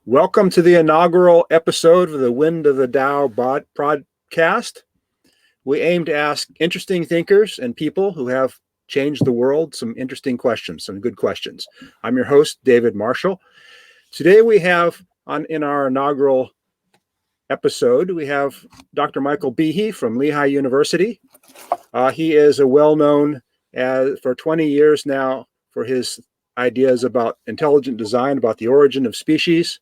Welcome to the inaugural episode of the Wind of the Tao podcast. We aim to ask interesting thinkers and people who have changed the world some interesting questions, some good questions. I'm your host, David Marshall. Today we have, in our inaugural episode, we have Dr. Michael Behe from Lehigh University. He is a well-known for 20 years now for his ideas about intelligent design, about the origin of species.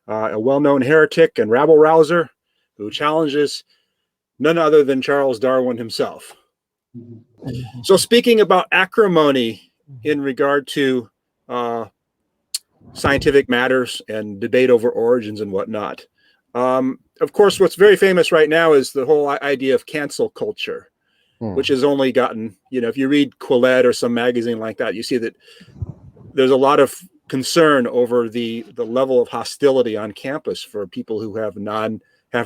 A well-known heretic and rabble-rouser who challenges none other than Charles Darwin himself. So speaking about acrimony in regard to scientific matters and debate over origins and whatnot, of course, what's very famous right now is the whole idea of cancel culture, which has only gotten, if you read Quillette or some magazine like that, you see that there's a lot of concern over the level of hostility on campus for people who have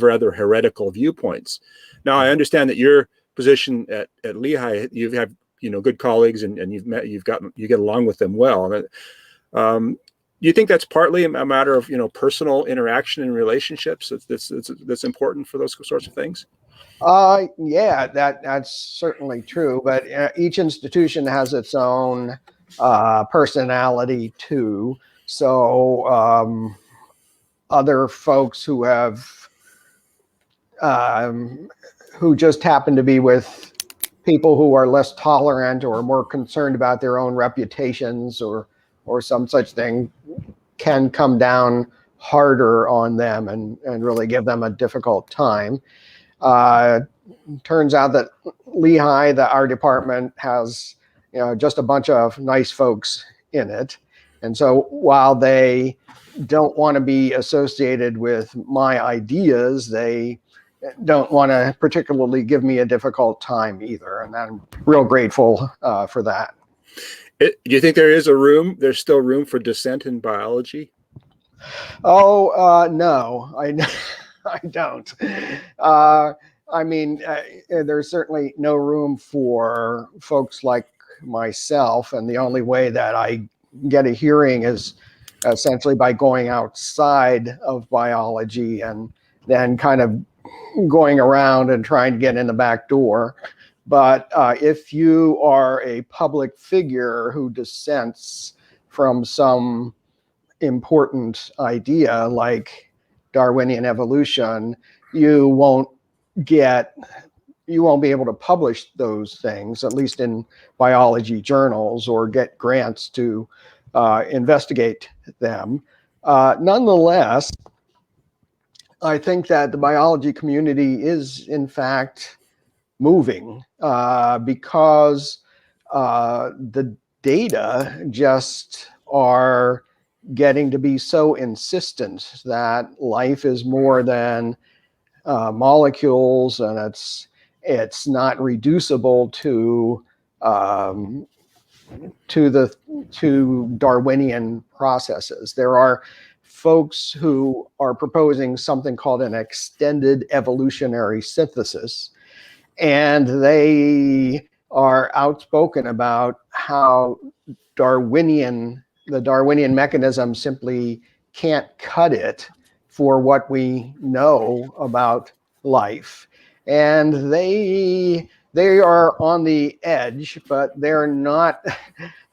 rather heretical viewpoints. Now, I understand that your position at Lehigh, you have good colleagues and you get along with them well. Do you think that's partly a matter of personal interaction and relationships that's important for those sorts of things? Yeah, that's certainly true. But each institution has its own personality too. So other folks who just happen to be with people who are less tolerant or more concerned about their own reputations or some such thing can come down harder on them and really give them a difficult time. Turns out that Lehigh, our department, has just a bunch of nice folks in it. And so while they don't want to be associated with my ideas, they don't want to particularly give me a difficult time either. And I'm real grateful for that. Do you think there's still room for dissent in biology? Oh, no, I don't. There's certainly no room for folks like myself, and the only way that I get a hearing is essentially by going outside of biology and then kind of going around and trying to get in the back door. But if you are a public figure who dissents from some important idea like Darwinian evolution, you won't be able to publish those things, at least in biology journals, or get grants to investigate them. Nonetheless, I think that the biology community is, in fact, moving because the data just are getting to be so insistent that life is more than molecules, and it's not reducible to Darwinian processes. There are folks who are proposing something called an extended evolutionary synthesis, and they are outspoken about how the Darwinian mechanism simply can't cut it for what we know about life. And they are on the edge, but they're not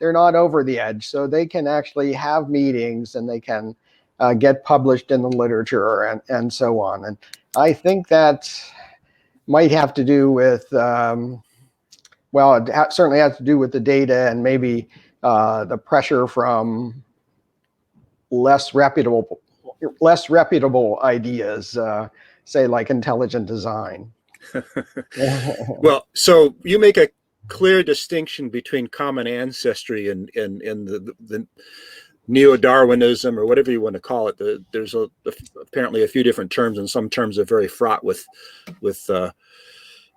over the edge. So they can actually have meetings and they can get published in the literature and so on. And I think that might have to do with, it certainly has to do with the data and maybe the pressure from less reputable ideas, say like intelligent design. Well, so you make a clear distinction between common ancestry and the neo-Darwinism, or whatever you want to call it. There's apparently a few different terms, and some terms are very fraught with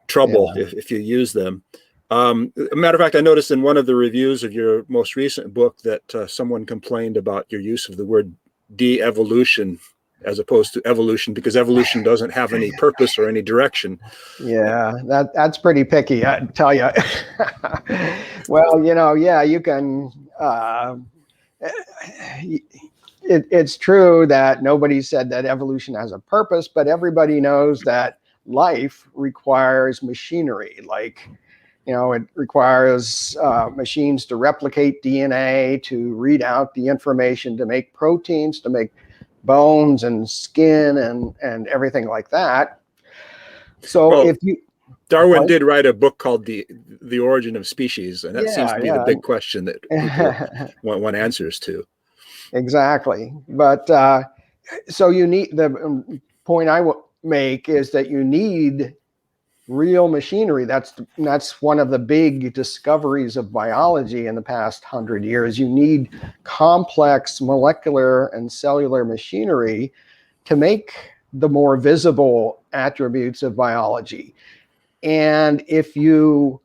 trouble if you use them. A matter of fact, I noticed in one of the reviews of your most recent book that someone complained about your use of the word de-evolution as opposed to evolution, because evolution doesn't have any purpose or any direction. Yeah, that's pretty picky, I tell you. Well, you can it's true that nobody said that evolution has a purpose, but everybody knows that life requires machinery. Like, it requires machines to replicate DNA, to read out the information, to make proteins, to make bones and skin and everything like that. So Well, if you Darwin pardon? did write a book called the Origin of Species, and that seems to be the big question that people Yeah. want answers to. Exactly. But so you need the point I will make is that you need real machinery. That's one of the big discoveries of biology in the past 100 years. You need complex molecular and cellular machinery to make the more visible attributes of biology. And if you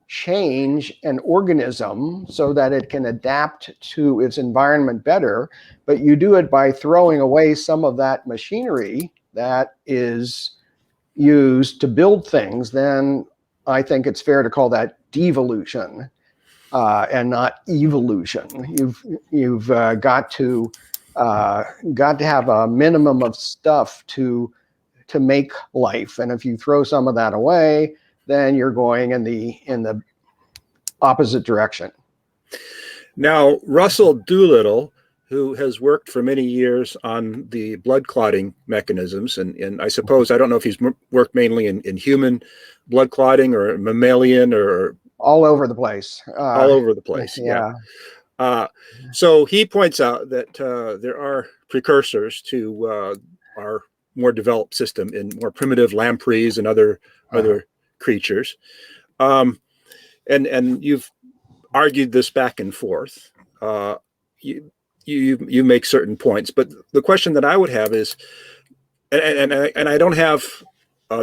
change an organism so that it can adapt to its environment better, but you do it by throwing away some of that machinery that is used to build things, then I think it's fair to call that devolution and not evolution. You've got to have a minimum of stuff to make life, and if you throw some of that away, then you're going in the opposite direction. Now, Russell Doolittle, who has worked for many years on the blood clotting mechanisms, and I suppose, I don't know if he's worked mainly in human blood clotting or mammalian or All over the place. all over the place. Yeah. Yeah. So he points out that there are precursors to our more developed system in more primitive lampreys and other creatures. And you've argued this back and forth. You make certain points, but the question that I would have is, and I don't have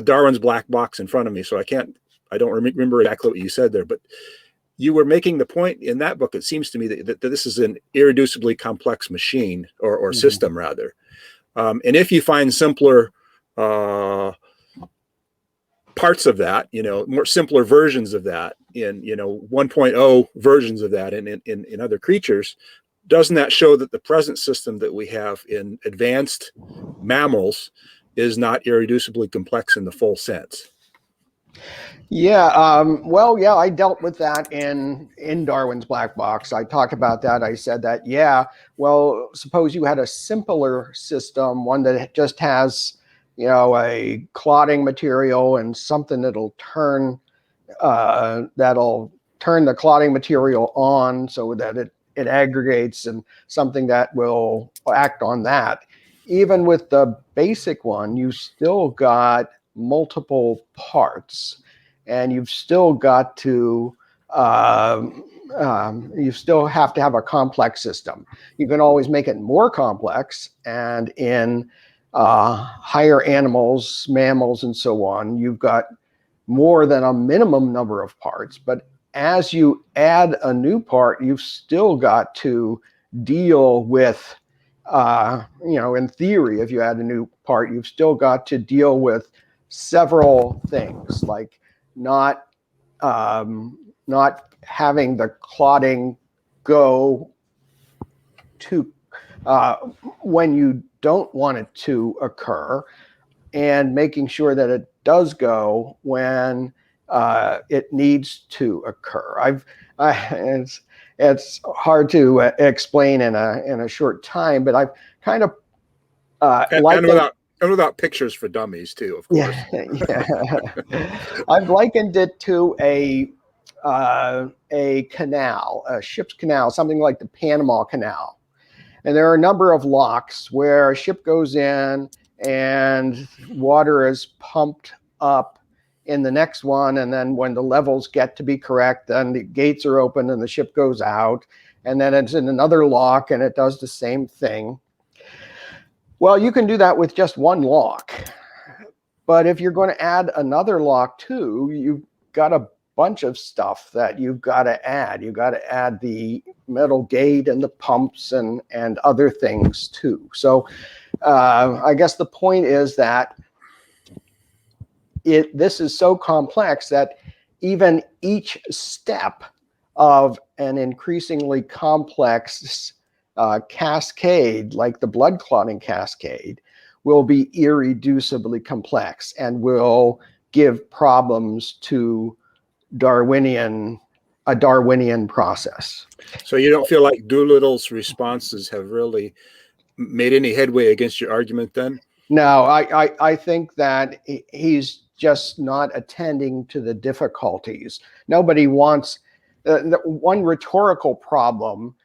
Darwin's black box in front of me, so I don't remember exactly what you said there, but you were making the point in that book. It seems to me that this is an irreducibly complex machine or system rather, and if you find simpler parts of that, more simpler versions of that in 1.0 versions of that in other creatures, doesn't that show that the present system that we have in advanced mammals is not irreducibly complex in the full sense? Yeah. Well, yeah, I dealt with that in Darwin's black box. I talked about that. I said that, yeah, well, suppose you had a simpler system, one that just has, a clotting material and something that'll turn the clotting material on so that it aggregates, and something that will act on that. Even with the basic one, you still got multiple parts, and you've still got to you still have to have a complex system. You can always make it more complex, and in higher animals, mammals, and so on, you've got more than a minimum number of parts. But as you add a new part, you've still got to deal with, in theory, if you add a new part, you've still got to deal with several things, like not having the clotting go to when you don't want it to occur, and making sure that it does go when it needs to occur. It's hard to explain in a short time, but I've kind of likened. And without pictures for dummies too, of course. Yeah. I've likened it to a canal, a ship's canal, something like the Panama Canal. And there are a number of locks where a ship goes in and water is pumped up in the next one. And then when the levels get to be correct, then the gates are open and the ship goes out. And then it's in another lock and it does the same thing. Well, you can do that with just one lock. But if you're going to add another lock too, you've got a bunch of stuff that you've got to add. You've got to add the metal gate and the pumps and other things too. So I guess the point is that this is so complex that even each step of an increasingly complex cascade, like the blood clotting cascade, will be irreducibly complex and will give problems to a Darwinian process. So you don't feel like Doolittle's responses have really made any headway against your argument then? No, I think that he's just not attending to the difficulties. Nobody wants one rhetorical problem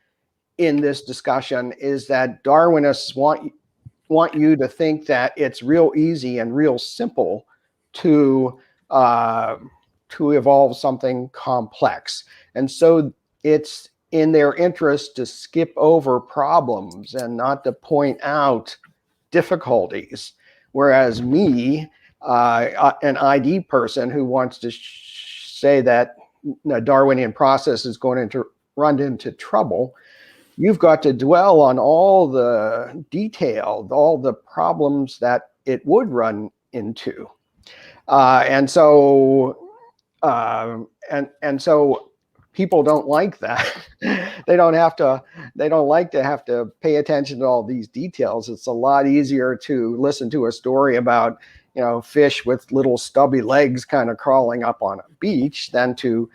in this discussion is that Darwinists want you to think that it's real easy and real simple to uh, to evolve something complex, and so it's in their interest to skip over problems and not to point out difficulties. Whereas me, an ID person who wants to say that the Darwinian process is going to run into trouble, you've got to dwell on all the detail, all the problems that it would run into. And so people don't like that. they don't like to have to pay attention to all these details. It's a lot easier to listen to a story about, fish with little stubby legs kind of crawling up on a beach than to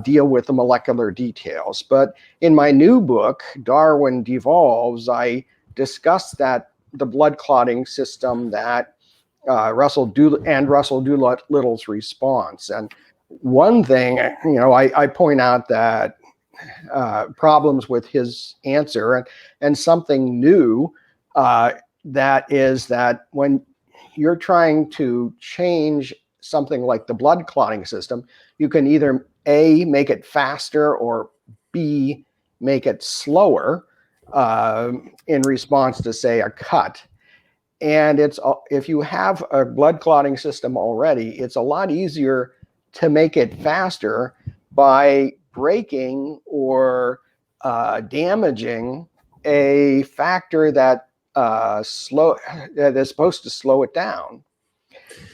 deal with the molecular details. But in my new book, Darwin Devolves, I discussed the blood clotting system that Russell Doolittle's response. And one thing, I point out that problems with his answer and something new that is that when you're trying to change something like the blood clotting system, you can either A, make it faster, or B, make it slower in response to, say, a cut. And if you have a blood clotting system already, it's a lot easier to make it faster by breaking or damaging a factor that is supposed to slow it down.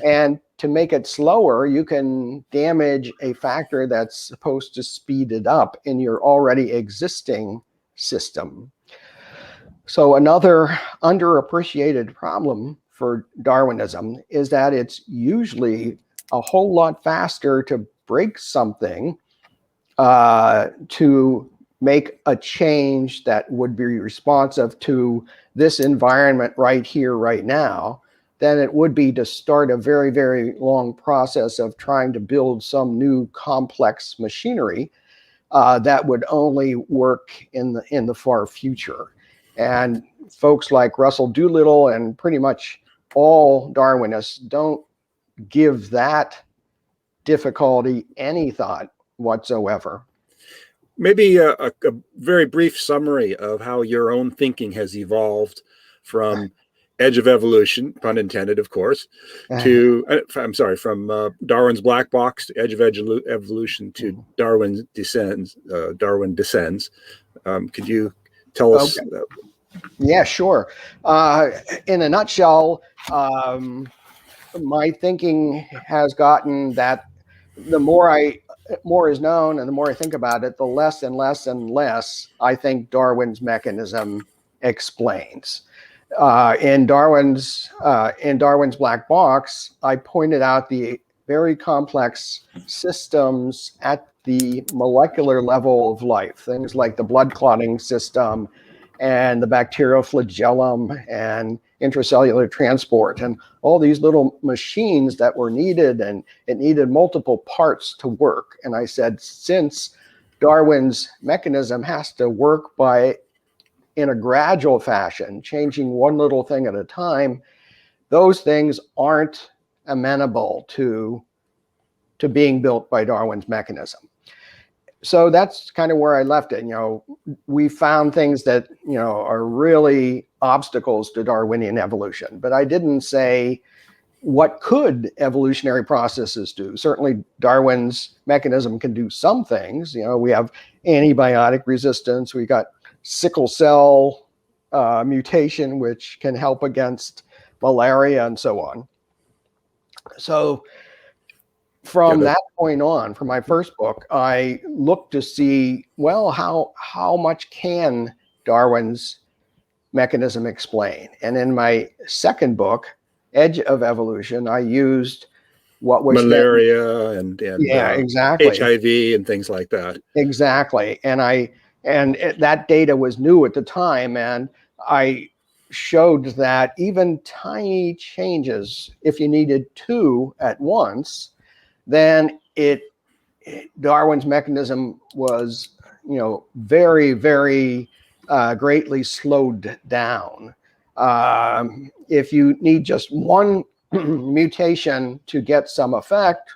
And to make it slower, you can damage a factor that's supposed to speed it up in your already existing system. So another underappreciated problem for Darwinism is that it's usually a whole lot faster to break something to make a change that would be responsive to this environment right here, right now, than it would be to start a very, very long process of trying to build some new complex machinery that would only work in the far future. And folks like Russell Doolittle and pretty much all Darwinists don't give that difficulty any thought whatsoever. Maybe a very brief summary of how your own thinking has evolved from edge of evolution, pun intended, of course, from Darwin's black box to edge of evolution to Darwin descends. Could you tell us? Okay. Yeah, sure. In a nutshell, my thinking has gotten that the more is known and the more I think about it, the less and less and less I think Darwin's mechanism explains. In Darwin's black box, I pointed out the very complex systems at the molecular level of life, things like the blood clotting system and the bacterial flagellum and intracellular transport and all these little machines that were needed, and it needed multiple parts to work. And I said, since Darwin's mechanism has to work in a gradual fashion, changing one little thing at a time, those things aren't amenable to being built by Darwin's mechanism. So that's kind of where I left it. We found things that, are really obstacles to Darwinian evolution, but I didn't say what could evolutionary processes do. Certainly Darwin's mechanism can do some things. We have antibiotic resistance. We got sickle cell mutation, which can help against malaria and so on. So from that point on, from my first book, I looked to see, well, how much can Darwin's Mechanism Explained. And in my second book, Edge of Evolution, I used what was malaria and exactly, HIV and things like that. Exactly. That data was new at the time, and I showed that even tiny changes, if you needed two at once, then Darwin's mechanism was, very, very greatly slowed down. If you need just one mutation to get some effect,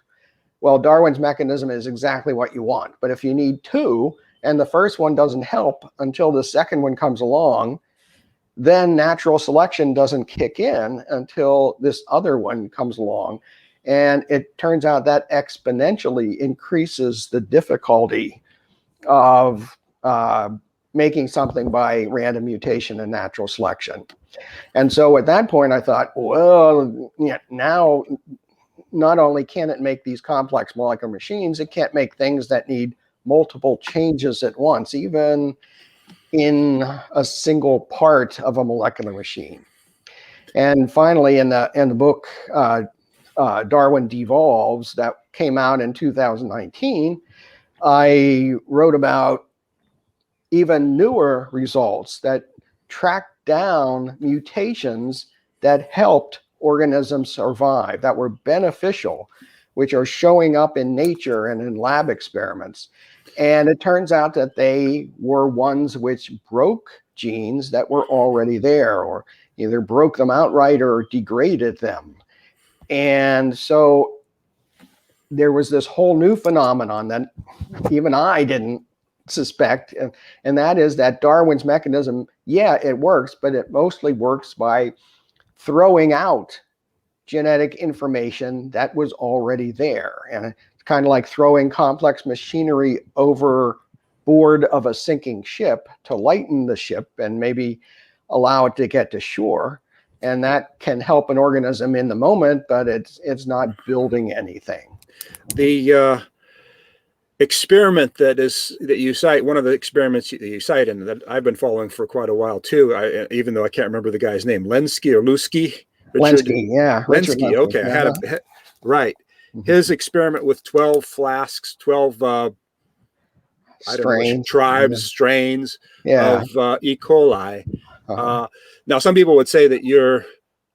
well, Darwin's mechanism is exactly what you want. But if you need two, and the first one doesn't help until the second one comes along, then natural selection doesn't kick in until this other one comes along. And it turns out that exponentially increases the difficulty of making something by random mutation and natural selection. And so at that point, I thought, well, now not only can it make these complex molecular machines, it can't make things that need multiple changes at once, even in a single part of a molecular machine. And finally, in the book Darwin Devolves, that came out in 2019, I wrote about even newer results that tracked down mutations that helped organisms survive, that were beneficial, which are showing up in nature and in lab experiments. And it turns out that they were ones which broke genes that were already there, or either broke them outright or degraded them. And so there was this whole new phenomenon that even I didn't suspect, and that is that Darwin's mechanism, it works, but it mostly works by throwing out genetic information that was already there. And it's kind of like throwing complex machinery overboard of a sinking ship to lighten the ship and maybe allow it to get to shore. And that can help an organism in the moment, but it's not building anything. The experiment that you cite, one of the experiments you cite, and that I've been following for quite a while too, even though I can't remember the guy's name, Lenski or Lusky. Lenski, yeah. Lenski, okay. I had right. His experiment with 12 flasks, 12 strains of E. coli. Now, some people would say that your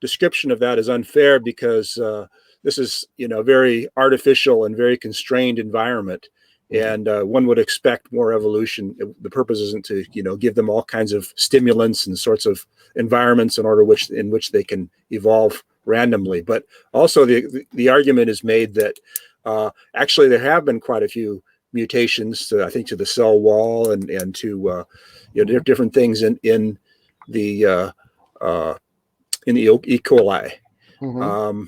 description of that is unfair because this is, very artificial and very constrained environment. And one would expect more evolution. The purpose isn't to, give them all kinds of stimulants and sorts of environments in which they can evolve randomly. But also the argument is made that actually there have been quite a few mutations to, I think, to the cell wall and to different things in the E. coli. Mm-hmm.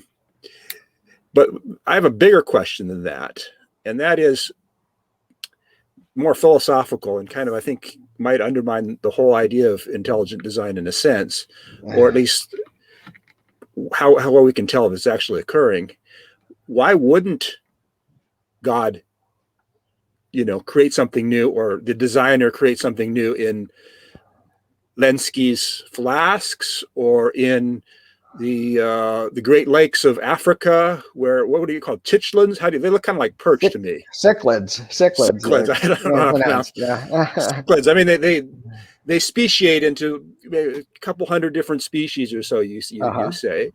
But I have a bigger question than that, and that is more philosophical and kind of, I think, might undermine the whole idea of intelligent design in a sense, or at least how well we can tell if it's actually occurring. Why wouldn't God, create something new, or the designer create something new in Lenski's flasks, or in the Great Lakes of Africa, where, what do you call it? Chitchlins? They look kind of like perch to me. Cichlids. Cichlids. I don't know how to pronounce. Cichlids. I mean, they speciate into a couple hundred different species or so. You say,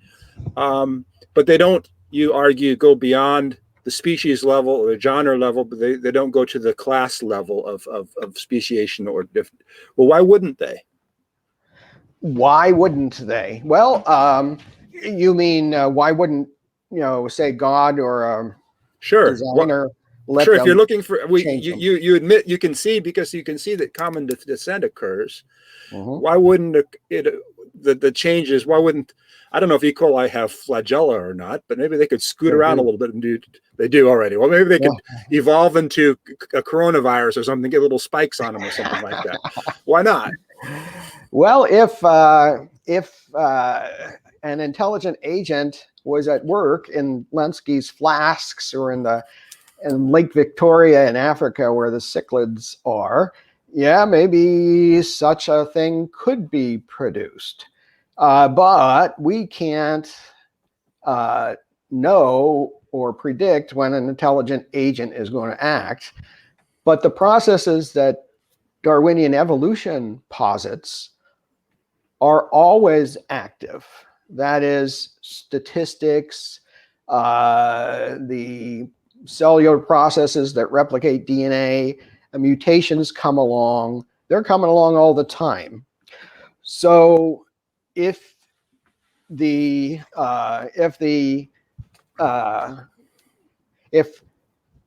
but they don't. You argue go beyond the species level or the genre level, but they don't go to the class level of speciation or different. Well, why wouldn't they? Why wouldn't they? Well, you mean why wouldn't say God or designer? Sure. If you're looking for, you admit you can see that common descent occurs. Mm-hmm. Why wouldn't the changes? Why wouldn't, I don't know if E. coli have flagella or not, but maybe they could scoot around a little bit and do. They do already. Well, maybe they could evolve into a coronavirus or something, get little spikes on them or something like that. Why not? Well, if an intelligent agent was at work in Lenski's flasks or in Lake Victoria in Africa, where the cichlids are, yeah, maybe such a thing could be produced. But we can't uh, know or predict when an intelligent agent is going to act. But the processes that Darwinian evolution posits are always active. That is, statistics, the cellular processes that replicate DNA, mutations come along. They're coming along all the time. So if uh, if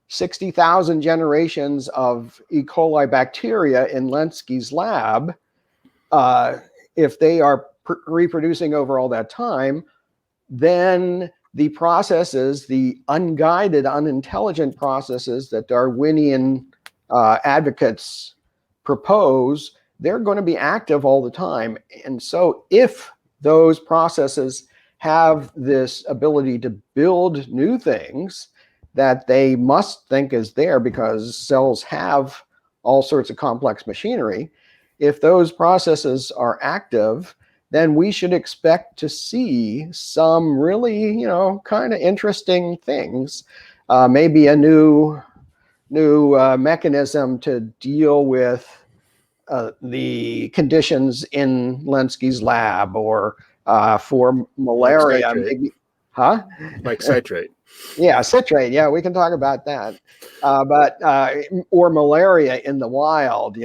60,000 generations of E. coli bacteria in Lenski's lab, uh, if they are reproducing over all that time, then the processes, the unguided, unintelligent processes that Darwinian advocates propose, they're going to be active all the time. And so if those processes have this ability to build new things that they must think is there because cells have all sorts of complex machinery, if those processes are active, then we should expect to see some really, kind of interesting things. Maybe a new mechanism to deal with the conditions in Lenski's lab, or for Like malaria, citrate. maybe, huh? Like citrate. Yeah, citrate. Yeah, we can talk about that. But or malaria in the wild,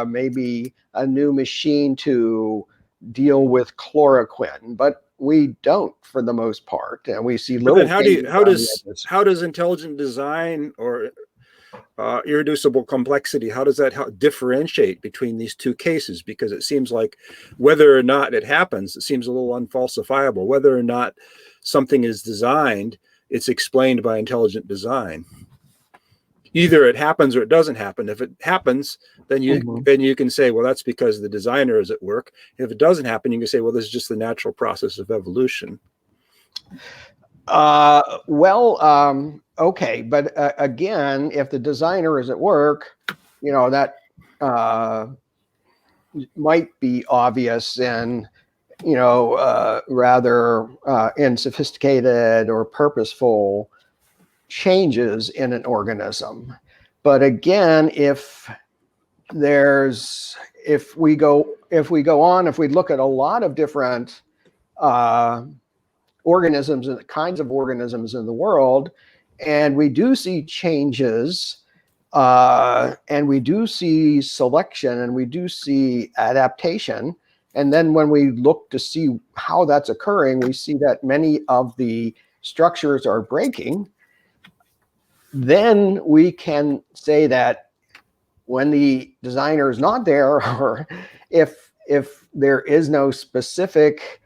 maybe a new machine to deal with chloroquine. But we don't, for the most part, and we see But then little changes on the edges. how does intelligent design or irreducible complexity, how does that differentiate between these two cases? Because it seems like whether or not it happens, it seems a little unfalsifiable. Whether or not something is designed, it's explained by intelligent design. Either it happens or it doesn't happen. If it happens, then you can say, well, that's because the designer is at work. If it doesn't happen, you can say, well, this is just the natural process of evolution. Okay, but again, if the designer is at work, that might be obvious and rather unsophisticated or purposeful changes in an organism. But again, if we look at a lot of different organisms and kinds of organisms in the world, and we do see changes, and we do see selection, and we do see adaptation. And then when we look to see how that's occurring, we see that many of the structures are breaking. Then we can say that when the designer is not there, or if there is no specific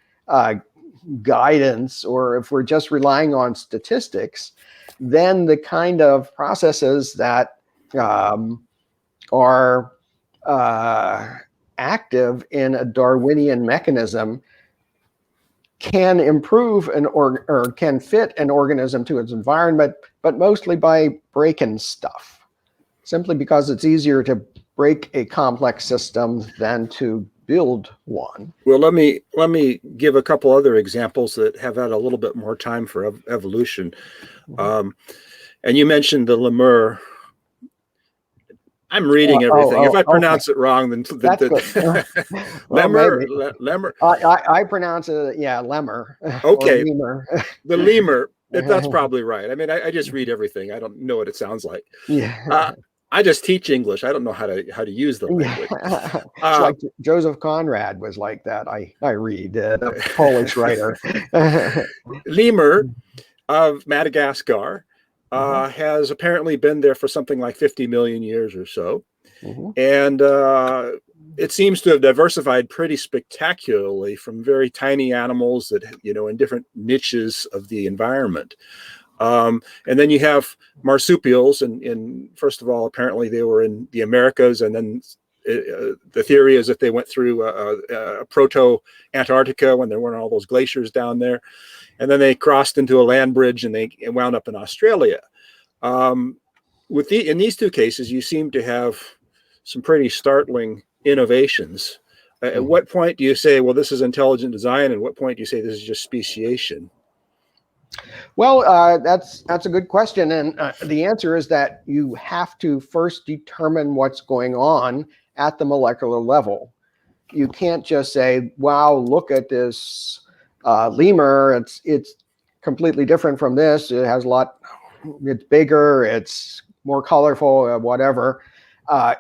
guidance, or if we're just relying on statistics, then the kind of processes that are active in a Darwinian mechanism can improve or can fit an organism to its environment, but mostly by breaking stuff, simply because it's easier to break a complex system than to build one. Well, let me give a couple other examples that have had a little bit more time for evolution. And you mentioned the lemur. I'm reading everything. If I pronounce it wrong, then that's good. lemur, lemur. I pronounce it, lemur. Okay, or lemur. The lemur. That's probably right. I mean, I just read everything. I don't know what it sounds like. Yeah. I just teach English. I don't know how to use the language. It's like Joseph Conrad was like that. I read the Polish writer. Lemur of Madagascar has apparently been there for something like 50 million years or so. And it seems to have diversified pretty spectacularly from very tiny animals that, in different niches of the environment. And then you have marsupials, and first of all, apparently they were in the Americas, and then the theory is that they went through proto-Antarctica when there weren't all those glaciers down there, and then they crossed into a land bridge and they wound up in Australia. In these two cases, you seem to have some pretty startling innovations. At Mhm. what point do you say, well, this is intelligent design, and what point do you say this is just speciation? Well, that's a good question, and the answer is that you have to first determine what's going on at the molecular level. You can't just say, "Wow, look at this lemur. It's completely different from this. It has a lot. It's bigger. It's more colorful, whatever,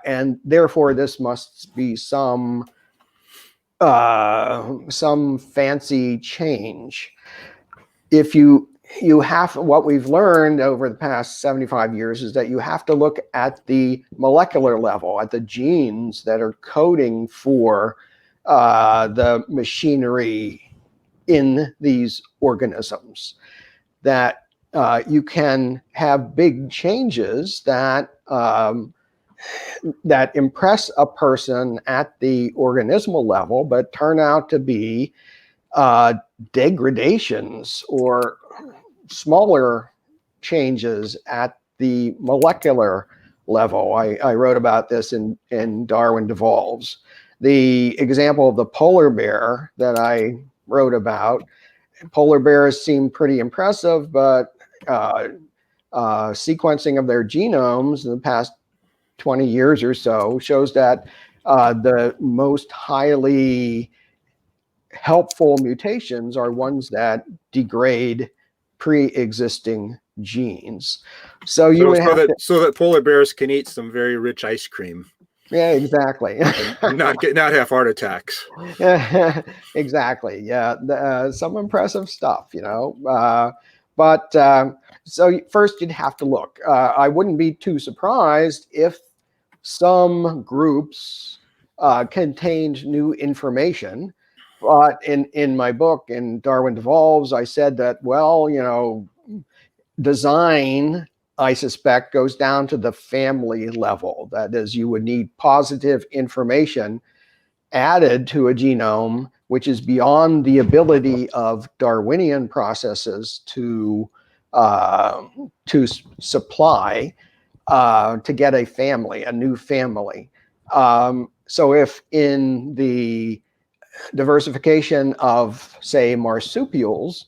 and therefore this must be some fancy change." If you have, what we've learned over the past 75 years is that you have to look at the molecular level, at the genes that are coding for the machinery in these organisms. That you can have big changes that impress a person at the organismal level, but turn out to be uh, degradations or smaller changes at the molecular level. I wrote about this in Darwin Devolves. The example of the polar bear that I wrote about, polar bears seem pretty impressive, but sequencing of their genomes in the past 20 years or so shows that the most highly helpful mutations are ones that degrade pre-existing genes. So you So would have to, so that polar bears can eat some very rich ice cream yeah, exactly. and not have heart attacks. Exactly. Yeah. Some impressive stuff, but so first you'd have to look. I wouldn't be too surprised if some groups contained new information. But in my book, in Darwin Devolves, I said that, well, design, I suspect, goes down to the family level. That is, you would need positive information added to a genome, which is beyond the ability of Darwinian processes to supply to get a new family. So if in the diversification of, say, marsupials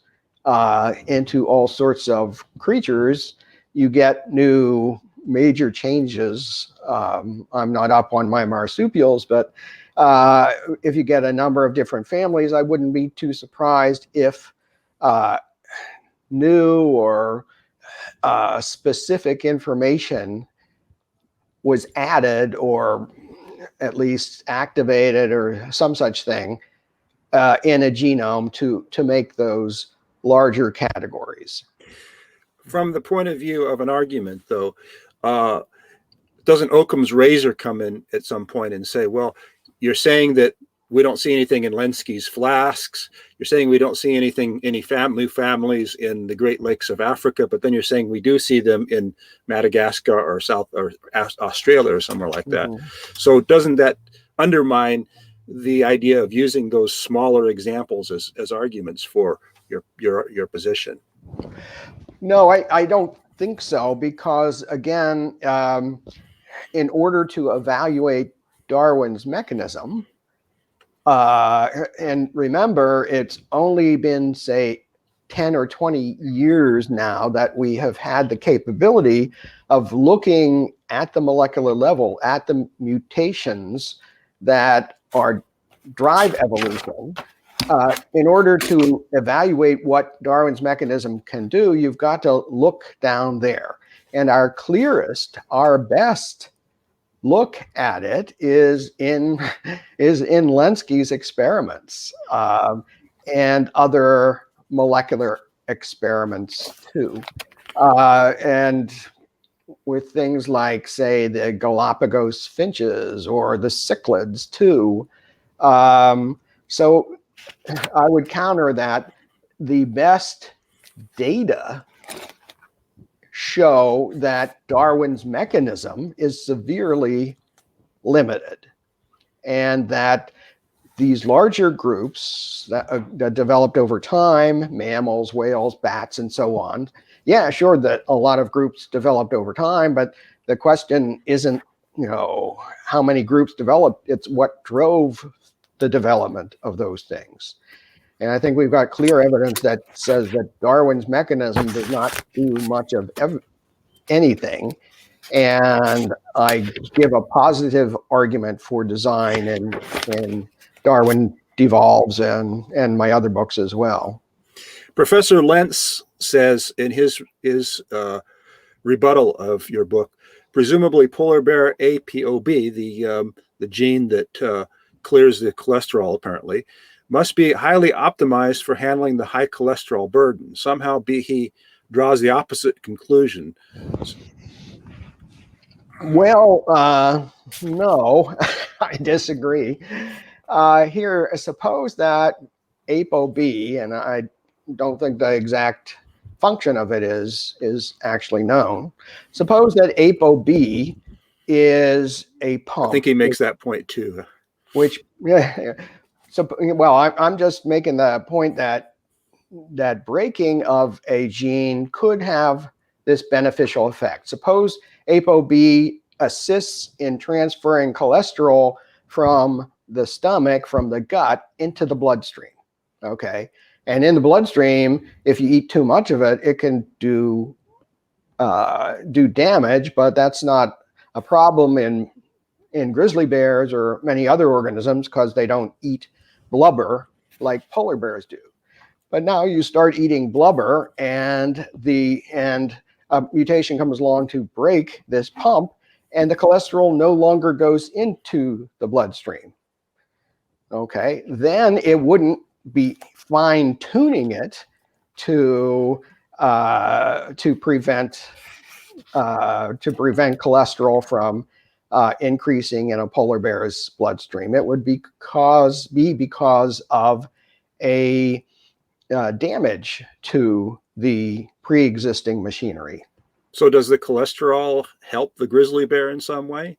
into all sorts of creatures, you get new major changes. I'm not up on my marsupials, but if you get a number of different families, I wouldn't be too surprised if new or specific information was added or at least activated or some such thing in a genome to make those larger categories. From the point of view of an argument, though, uh, doesn't Occam's razor come in at some point and say, well, you're saying that we don't see anything in Lenski's flasks. You're saying we don't see any new families in the Great Lakes of Africa, but then you're saying we do see them in Madagascar or South or Australia or somewhere like that. Mm-hmm. So doesn't that undermine the idea of using those smaller examples as arguments for your position? No, I don't think so, because again, in order to evaluate Darwin's mechanism, and remember, it's only been, say, 10 or 20 years now that we have had the capability of looking at the molecular level, at the mutations that drive evolution. In order to evaluate what Darwin's mechanism can do, you've got to look down there. And our clearest, our best look at it is in Lenski's experiments and other molecular experiments too. And with things like, say, the Galapagos finches or the cichlids too. So I would counter that the best data show that Darwin's mechanism is severely limited, and that these larger groups that developed over time, mammals, whales, bats, and so on, yeah, sure, that a lot of groups developed over time, but the question isn't how many groups developed. It's what drove the development of those things. And I think we've got clear evidence that says that Darwin's mechanism does not do much of anything. And I give a positive argument for design in Darwin Devolves and my other books as well. Professor Lentz says in his rebuttal of your book, presumably polar bear ApoB, the gene that clears the cholesterol apparently, must be highly optimized for handling the high cholesterol burden. Somehow Behe draws the opposite conclusion. Well, no, I disagree. Here, suppose that ApoB, and I don't think the exact function of it is actually known. Suppose that ApoB is a pump. I think he makes that point too. Which, yeah, so well, I'm just making the point that breaking of a gene could have this beneficial effect. Suppose ApoB assists in transferring cholesterol from the stomach, from the gut, into the bloodstream. Okay. And in the bloodstream, if you eat too much of it, it can do damage, but that's not a problem in grizzly bears or many other organisms because they don't eat blubber like polar bears do. But now you start eating blubber, and a mutation comes along to break this pump, and the cholesterol no longer goes into the bloodstream. Okay, then it wouldn't be fine tuning it to prevent cholesterol from increasing in a polar bear's bloodstream. It would be because of a damage to the pre-existing machinery. So does the cholesterol help the grizzly bear in some way?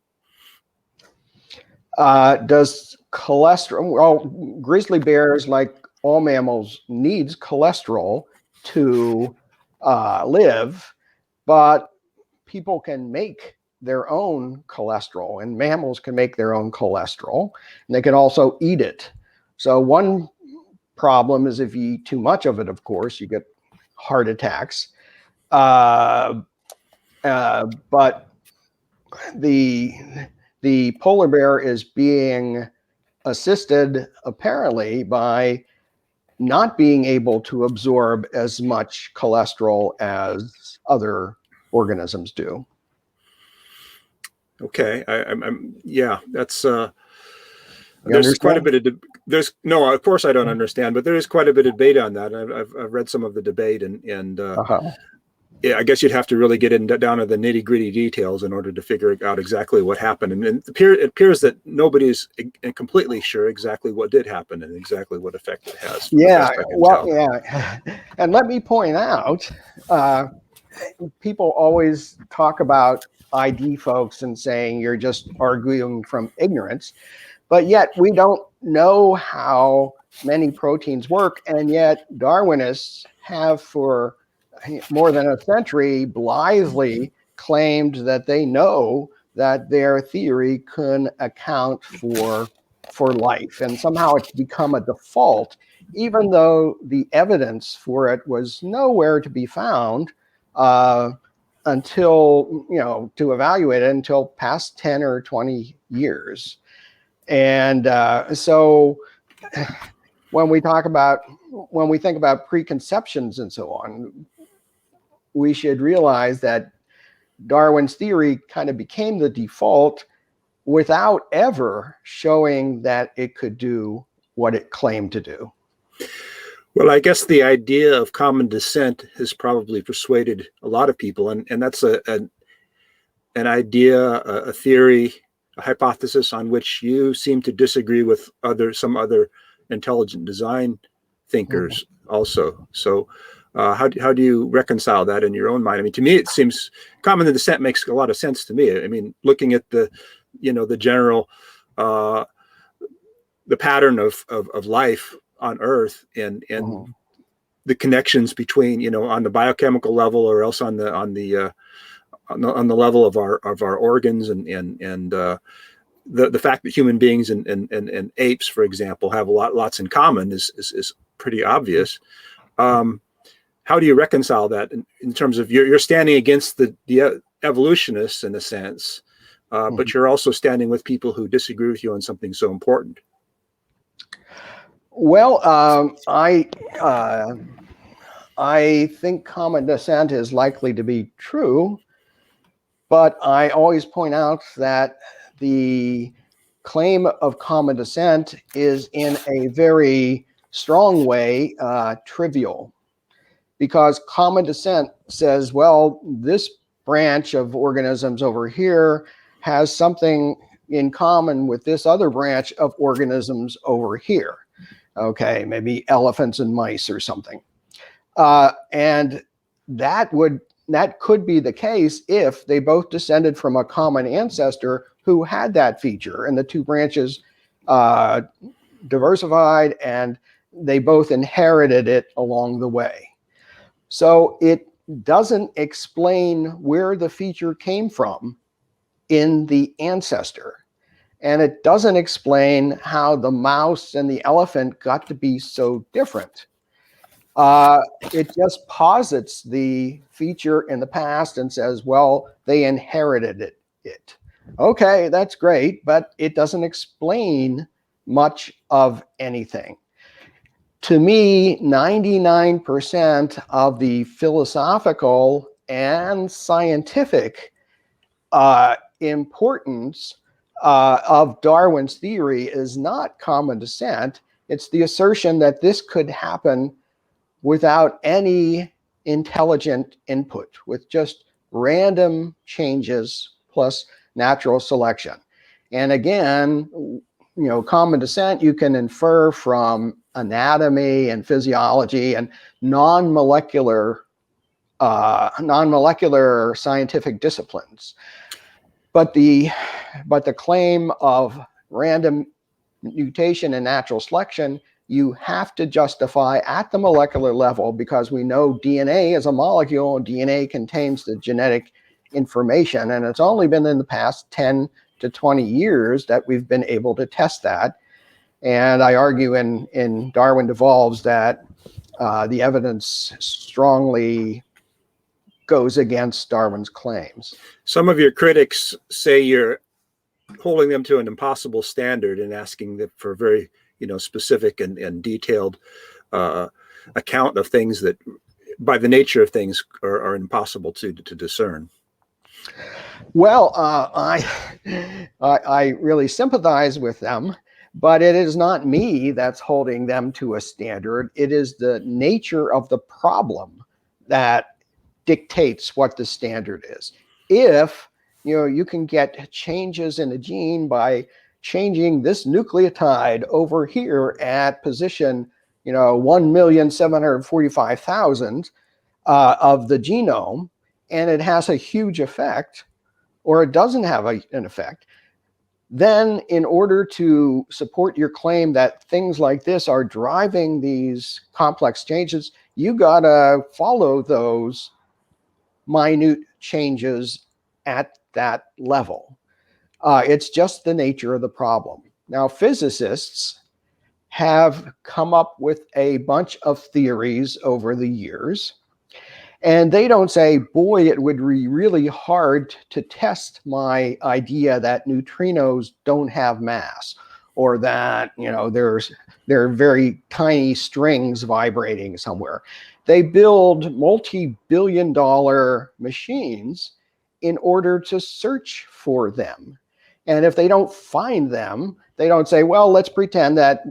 Does cholesterol, well, grizzly bears, like all mammals, needs cholesterol to live, but people can make their own cholesterol, and mammals can make their own cholesterol, and they can also eat it. So one problem is if you eat too much of it, of course, you get heart attacks. But the polar bear is being assisted apparently by not being able to absorb as much cholesterol as other organisms do. Okay, yeah, that's You there's understand? quite a bit of no, of course I don't understand, but there is quite a bit of debate on that. I've read some of the debate, and yeah, I guess you'd have to really get down to the nitty gritty details in order to figure out exactly what happened. And it appears that nobody's completely sure exactly what did happen and exactly what effect it has. Yeah, well, yeah, and let me point out, people always talk about ID folks and saying you're just arguing from ignorance, but yet we don't know how many proteins work, and yet Darwinists have for more than a century blithely claimed that they know that their theory can account for life, and somehow it's become a default, even though the evidence for it was nowhere to be found until, to evaluate it until past 10 or 20 years. And so when we think about preconceptions and so on, we should realize that Darwin's theory kind of became the default without ever showing that it could do what it claimed to do. Well, I guess the idea of common descent has probably persuaded a lot of people, and that's an idea, a theory, a hypothesis on which you seem to disagree with some other intelligent design thinkers also. So how do you reconcile that in your own mind? I mean, to me, it seems common descent makes a lot of sense to me. I mean, looking at the general, the pattern of life on Earth and the connections between, on the biochemical level or else on the on the level of our organs and the fact that human beings and apes, for example, have lots in common is pretty obvious. How do you reconcile that in terms of you're standing against the evolutionists in a sense, but you're also standing with people who disagree with you on something so important? Well, I think common descent is likely to be true, but I always point out that the claim of common descent is in a very strong way trivial, because common descent says, well, this branch of organisms over here has something in common with this other branch of organisms over here. Okay, maybe elephants and mice or something. And that could be the case if they both descended from a common ancestor who had that feature, and the two branches diversified and they both inherited it along the way. So it doesn't explain where the feature came from in the ancestor. And it doesn't explain how the mouse and the elephant got to be so different. It just posits the feature in the past and says, well, they inherited it. Okay, that's great, but it doesn't explain much of anything. To me, 99% of the philosophical and scientific importance of Darwin's theory is not common descent. It's the assertion that this could happen without any intelligent input, with just random changes plus natural selection. And again, common descent you can infer from anatomy and physiology and non-molecular scientific disciplines. But the claim of random mutation and natural selection, you have to justify at the molecular level, because we know DNA is a molecule and DNA contains the genetic information. And it's only been in the past 10 to 20 years that we've been able to test that. And I argue in Darwin Devolves that the evidence strongly goes against Darwin's claims. Some of your critics say you're holding them to an impossible standard and asking them for very specific and detailed account of things that, by the nature of things, are impossible to discern. Well, I really sympathize with them, but it is not me that's holding them to a standard. It is the nature of the problem that dictates what the standard is. If you can get changes in a gene by changing this nucleotide over here at position 1,745,000 of the genome, and it has a huge effect, or it doesn't have an effect, then in order to support your claim that things like this are driving these complex changes, you gotta follow those minute changes at that level. It's just the nature of the problem. Now, physicists have come up with a bunch of theories over the years, and they don't say, boy, it would be really hard to test my idea that neutrinos don't have mass, or that there are very tiny strings vibrating somewhere. They build multi-billion-dollar machines in order to search for them. And if they don't find them, they don't say, well, let's pretend that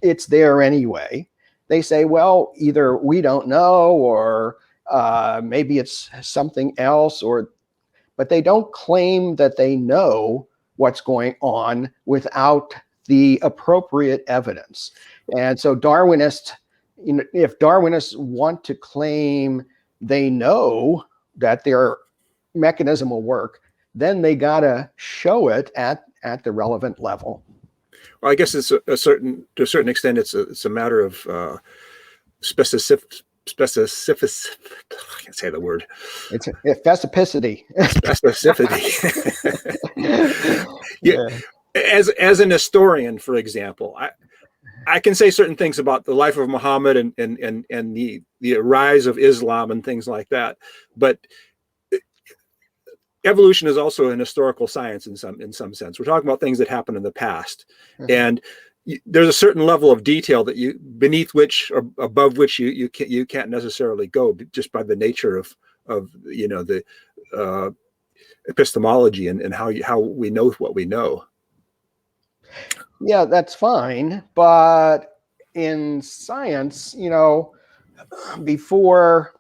it's there anyway. They say, well, either we don't know, or maybe it's something else, but they don't claim that they know what's going on without the appropriate evidence. And so if Darwinists want to claim they know that their mechanism will work, then they gotta show it at the relevant level. Well, I guess it's to a certain extent, it's a matter of specificity specificity. I can't say the word. It's specificity. Specificity. Yeah. Yeah. As an historian, for example, I can say certain things about the life of Muhammad and the rise of Islam and things like that, but evolution is also an historical science in some sense. We're talking about things that happened in the past, and there's a certain level of detail that beneath which or above which you can't necessarily go just by the nature of the epistemology and how we know what we know. Yeah, that's fine, but in science, before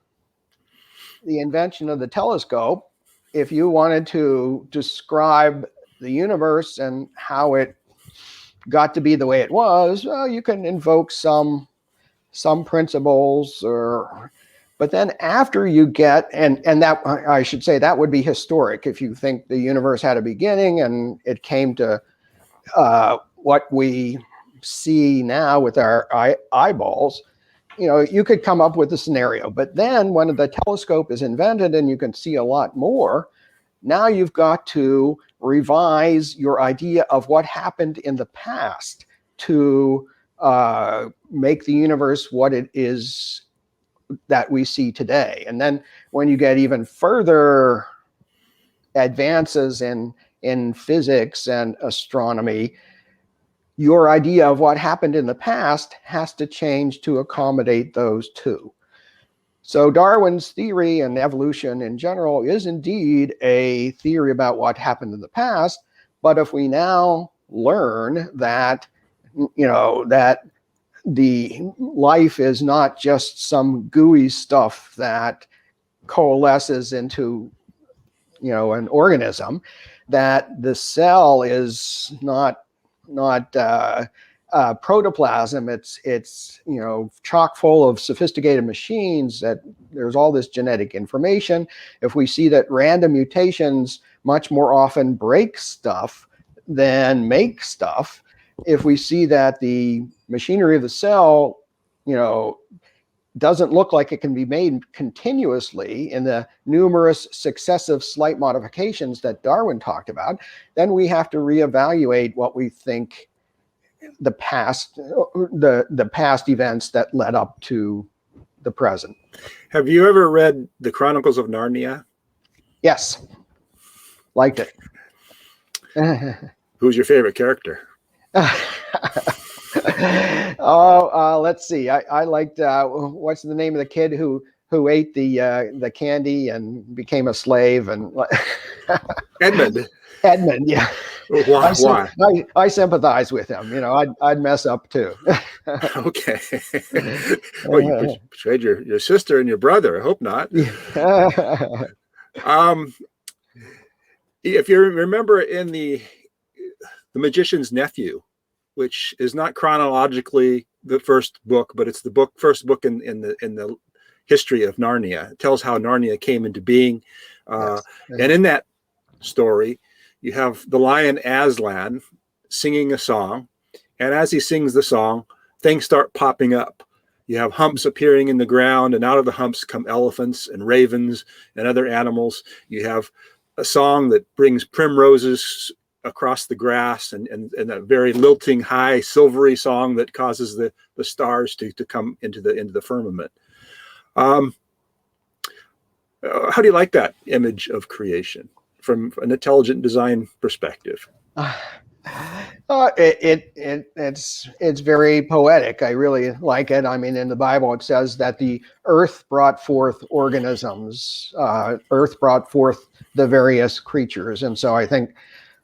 the invention of the telescope, if you wanted to describe the universe and how it got to be the way it was, well, you can invoke some principles, but then after you get, and that, I should say, that would be historic. If you think the universe had a beginning and it came to what we see now with our eyeballs, you could come up with a scenario. But then when the telescope is invented and you can see a lot more, now you've got to revise your idea of what happened in the past to make the universe what it is that we see today. And then when you get even further advances in physics and astronomy, your idea of what happened in the past has to change to accommodate those two. So Darwin's theory and evolution in general is indeed a theory about what happened in the past. But if we now learn that, that the life is not just some gooey stuff that coalesces into, an organism, that the cell is not protoplasm, it's chock full of sophisticated machines, that there's all this genetic information. If we see that random mutations much more often break stuff than make stuff, if we see that the machinery of the cell, doesn't look like it can be made continuously in the numerous successive slight modifications that Darwin talked about, then we have to reevaluate what we think the past events that led up to the present. Have you ever read the Chronicles of Narnia? Yes, liked it. Who's your favorite character? Let's see. I liked what's the name of the kid who ate the candy and became a slave, and Edmund. Edmund, yeah. Why? I sympathize with him. I'd mess up too. Okay. Well, you betrayed your sister and your brother. I hope not. If you remember in the Magician's Nephew, which is not chronologically the first book, but it's the first book in the history of Narnia. It tells how Narnia came into being. Yes. And in that story, you have the lion Aslan singing a song. And as he sings the song, things start popping up. You have humps appearing in the ground, and out of the humps come elephants and ravens and other animals. You have a song that brings primroses across the grass, and a very lilting, high, silvery song that causes the stars to come into the firmament. How do you like that image of creation from an intelligent design perspective? It's very poetic. I really like it. I mean, in the Bible, it says that the earth brought forth organisms. Earth brought forth the various creatures, and so I think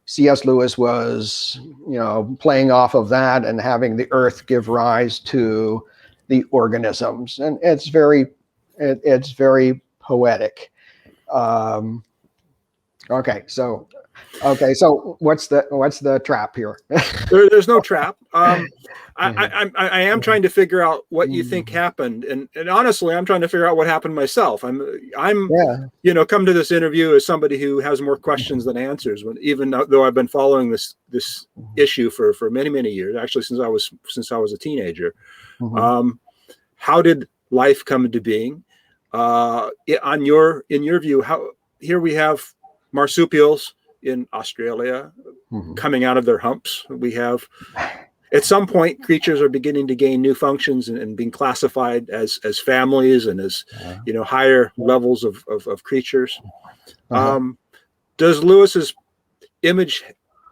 C.S. Lewis was, playing off of that and having the earth give rise to the organisms, and it's very poetic. Okay, so what's the trap here? There's no trap. I am trying to figure out what you think happened, and honestly, I'm trying to figure out what happened myself. I'm come to this interview as somebody who has more questions than answers. Even though I've been following this issue for many years, actually since I was a teenager. Mm-hmm. How did life come into being. In your view, how here we have marsupials in Australia Mhm. coming out of their humps. We have at some point creatures are beginning to gain new functions and being classified as families and as higher levels of creatures. Uh-huh. Does Lewis's image,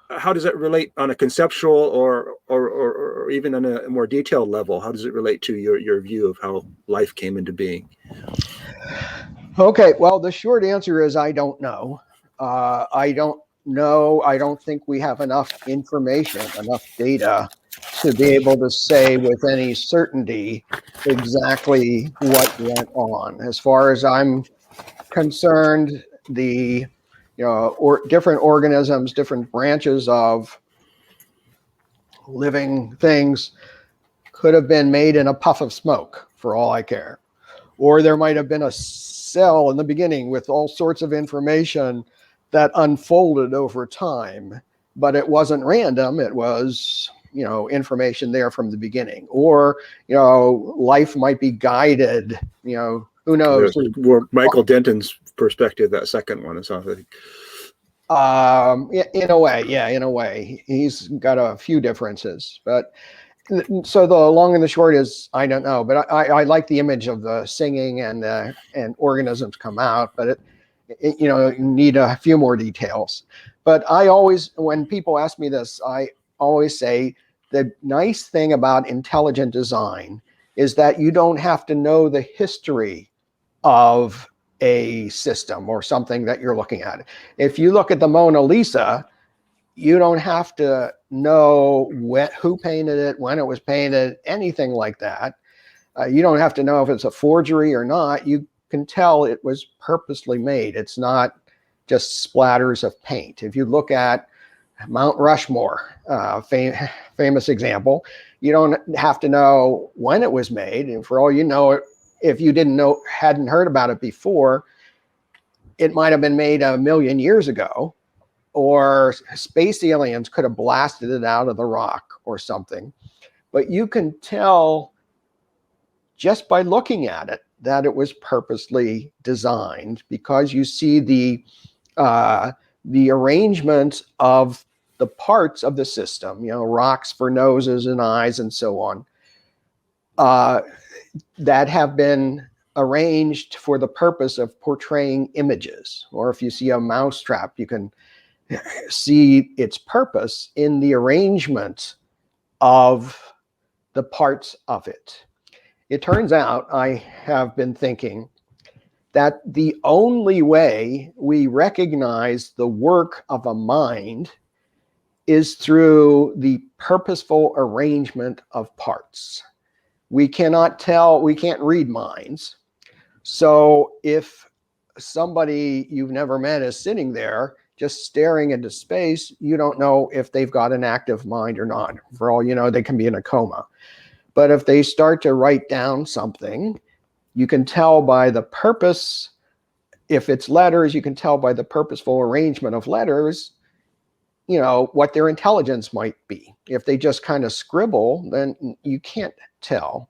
how does that relate on a conceptual or even on a more detailed level? How does it relate to your view of how life came into being? Okay, well, the short answer is I don't know. I don't know. I don't think we have enough information, enough data to be able to say with any certainty exactly what went on. As far as I'm concerned, the different organisms, different branches of living things could have been made in a puff of smoke for all I care. Or there might have been a cell in the beginning with all sorts of information that unfolded over time, but it wasn't random. It was, information there from the beginning. Or, life might be guided, who knows? Michael Denton's perspective, that second one, is something. In a way, yeah, in a way. He's got a few differences, but so the long and the short is I don't know, but I like the image of the singing and organisms come out, but you need a few more details. But I always, when people ask me this, I always say the nice thing about intelligent design is that you don't have to know the history of a system or something that you're looking at. If you look at the Mona Lisa, you don't have to know who painted it, when it was painted, anything like that. You don't have to know if it's a forgery or not. You can tell it was purposely made. It's not just splatters of paint. If you look at Mount Rushmore, famous example, you don't have to know when it was made. And for all you know, if you hadn't heard about it before, it might have been made 1,000,000 years ago, or space aliens could have blasted it out of the rock or something. But you can tell just by looking at it that it was purposely designed, because you see the arrangement of the parts of the system, rocks for noses and eyes and so on, that have been arranged for the purpose of portraying images. Or if you see a mousetrap, you can see its purpose in the arrangement of the parts of it. It turns out, I have been thinking, that the only way we recognize the work of a mind is through the purposeful arrangement of parts. We can't read minds. So if somebody you've never met is sitting there just staring into space, you don't know if they've got an active mind or not. For all you know, they can be in a coma. But if they start to write down something, you can tell by the purpose. If it's letters, you can tell by the purposeful arrangement of letters, what their intelligence might be. If they just kind of scribble, then you can't tell.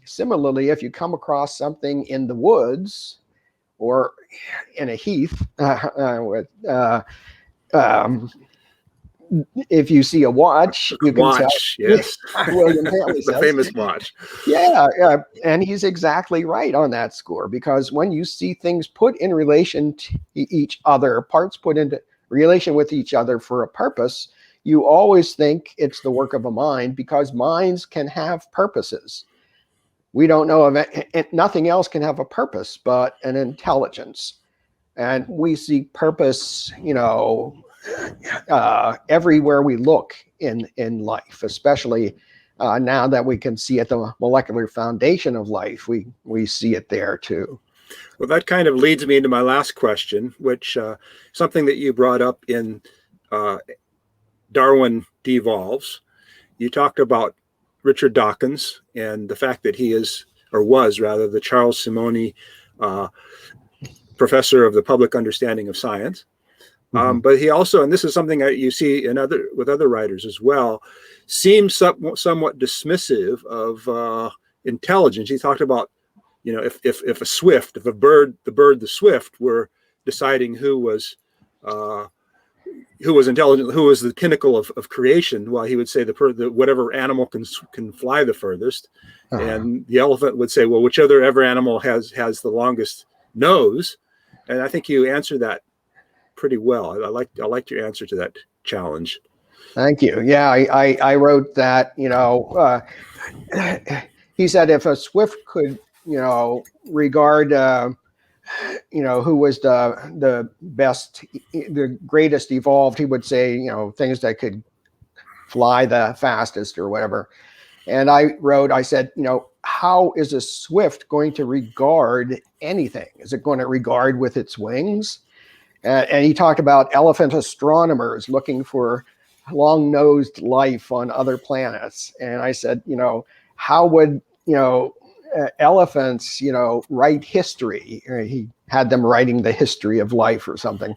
Similarly, if you come across something in the woods or in a heath, if you see a watch, you can tell. Watch, yes. William Hanley The says. famous watch. Yeah, and he's exactly right on that score, because when you see things put in relation to each other, parts put into relation with each other for a purpose, you always think it's the work of a mind, because minds can have purposes. We don't know of it. Nothing else can have a purpose but an intelligence. And we see purpose, everywhere we look in life, especially now that we can see at the molecular foundation of life. We see it there too. Well, that kind of leads me into my last question, which something that you brought up in Darwin Devolves. You talked about Richard Dawkins and the fact that he is, or was rather, the Charles Simonyi Professor of the Public Understanding of Science. But he also, and this is something that you see with other writers as well, seems somewhat dismissive of intelligence. He talked about, if a swift, if a bird, the swift, were deciding who was intelligent, who was the pinnacle of creation, well, he would say the whatever animal can fly the furthest, and the elephant would say, well, whichever animal has the longest nose. And I think you answered that pretty well. I liked your answer to that challenge. Thank you. Yeah, I wrote that. He said if a swift could, regard, who was the best, the greatest evolved, he would say, things that could fly the fastest or whatever. And I said, how is a swift going to regard anything? Is it going to regard with its wings? And he talked about elephant astronomers looking for long-nosed life on other planets. And I said, how would, elephants, write history? He had them writing the history of life or something.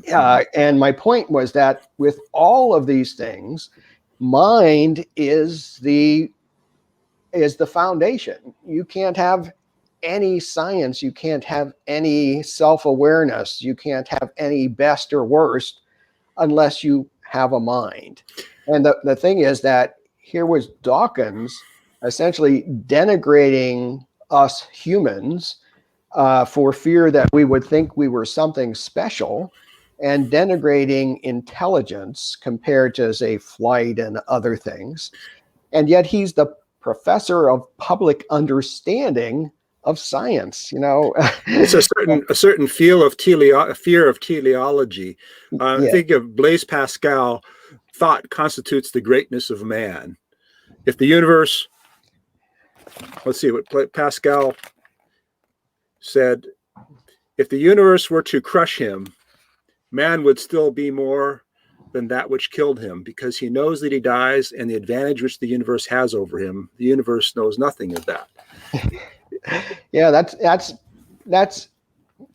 And my point was that with all of these things, mind is the foundation. You can't have any science, you can't have any self-awareness, you can't have any best or worst unless you have a mind. And the thing is that here was Dawkins essentially denigrating us humans for fear that we would think we were something special, and denigrating intelligence compared to, say, flight and other things. And yet he's the professor of public understanding of science. It's a certain fear of teleology. I think of Blaise Pascal, thought constitutes the greatness of man. If the universe, let's see what Pascal said, if the universe were to crush him, man would still be more than that which killed him, because he knows that he dies, and the advantage which the universe has over him, the universe knows nothing of that. Yeah, that's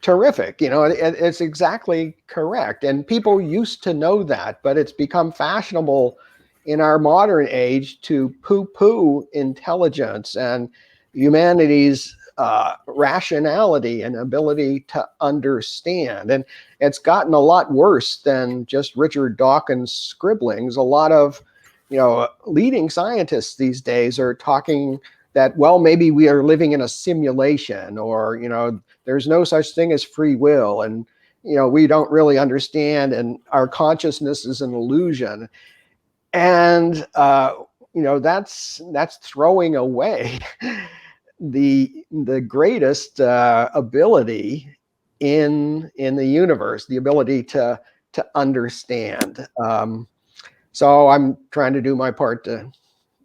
terrific. It's exactly correct. And people used to know that, but it's become fashionable in our modern age to poo-poo intelligence and humanity's rationality and ability to understand. And it's gotten a lot worse than just Richard Dawkins' scribblings. A lot of, leading scientists these days are talking that, well, maybe we are living in a simulation, or, there's no such thing as free will, and, we don't really understand, and our consciousness is an illusion. And, that's throwing away the greatest ability in the universe, the ability to understand. So I'm trying to do my part to.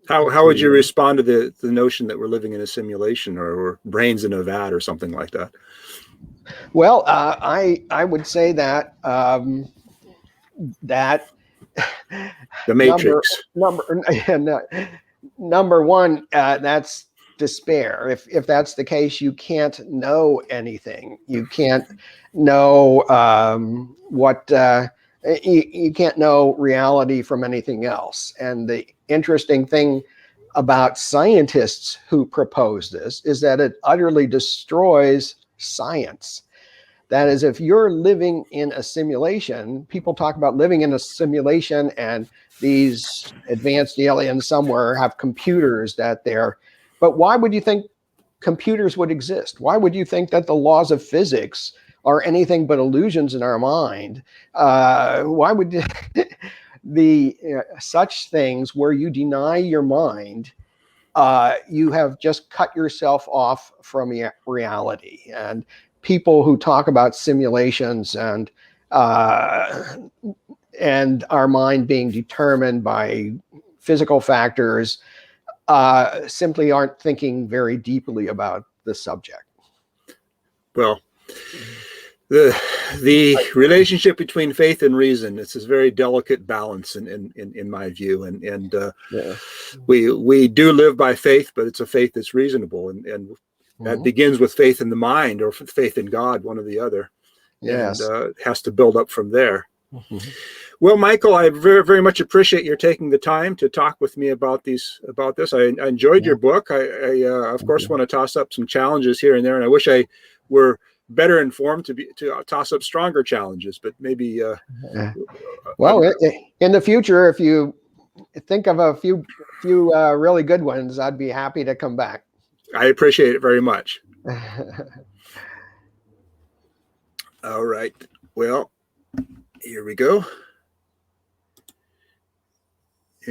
How would you respond to the notion that we're living in a simulation, or brains in a vat, or something like that? Well, I would say that that the Matrix number one, that's despair. If that's the case, you can't know anything. You can't know you can't know reality from anything else. And the interesting thing about scientists who propose this is that it utterly destroys science. That is, if you're living in a simulation, people talk about living in a simulation, and these advanced aliens somewhere have computers but why would you think computers would exist? Why would you think that the laws of physics are anything but illusions in our mind? Why would such things where you deny your mind, you have just cut yourself off from reality. And people who talk about simulations and our mind being determined by physical factors simply aren't thinking very deeply about the subject. Well, the relationship between faith and reason, it's this very delicate balance in my view, and we do live by faith, but it's a faith that's reasonable, and that begins with faith in the mind, or faith in God, one or the other. Yes. And has to build up from there. Well, Michael, I very, very much appreciate your taking the time to talk with me about this. I enjoyed Yeah, your book. Of thank course, you. want to toss up some challenges here and there, and I wish I were better informed to toss up stronger challenges. But maybe Yeah. I'm, Well, in the future, if you think of a few really good ones, I'd be happy to come back. I appreciate it very much. All right. Well, here we go.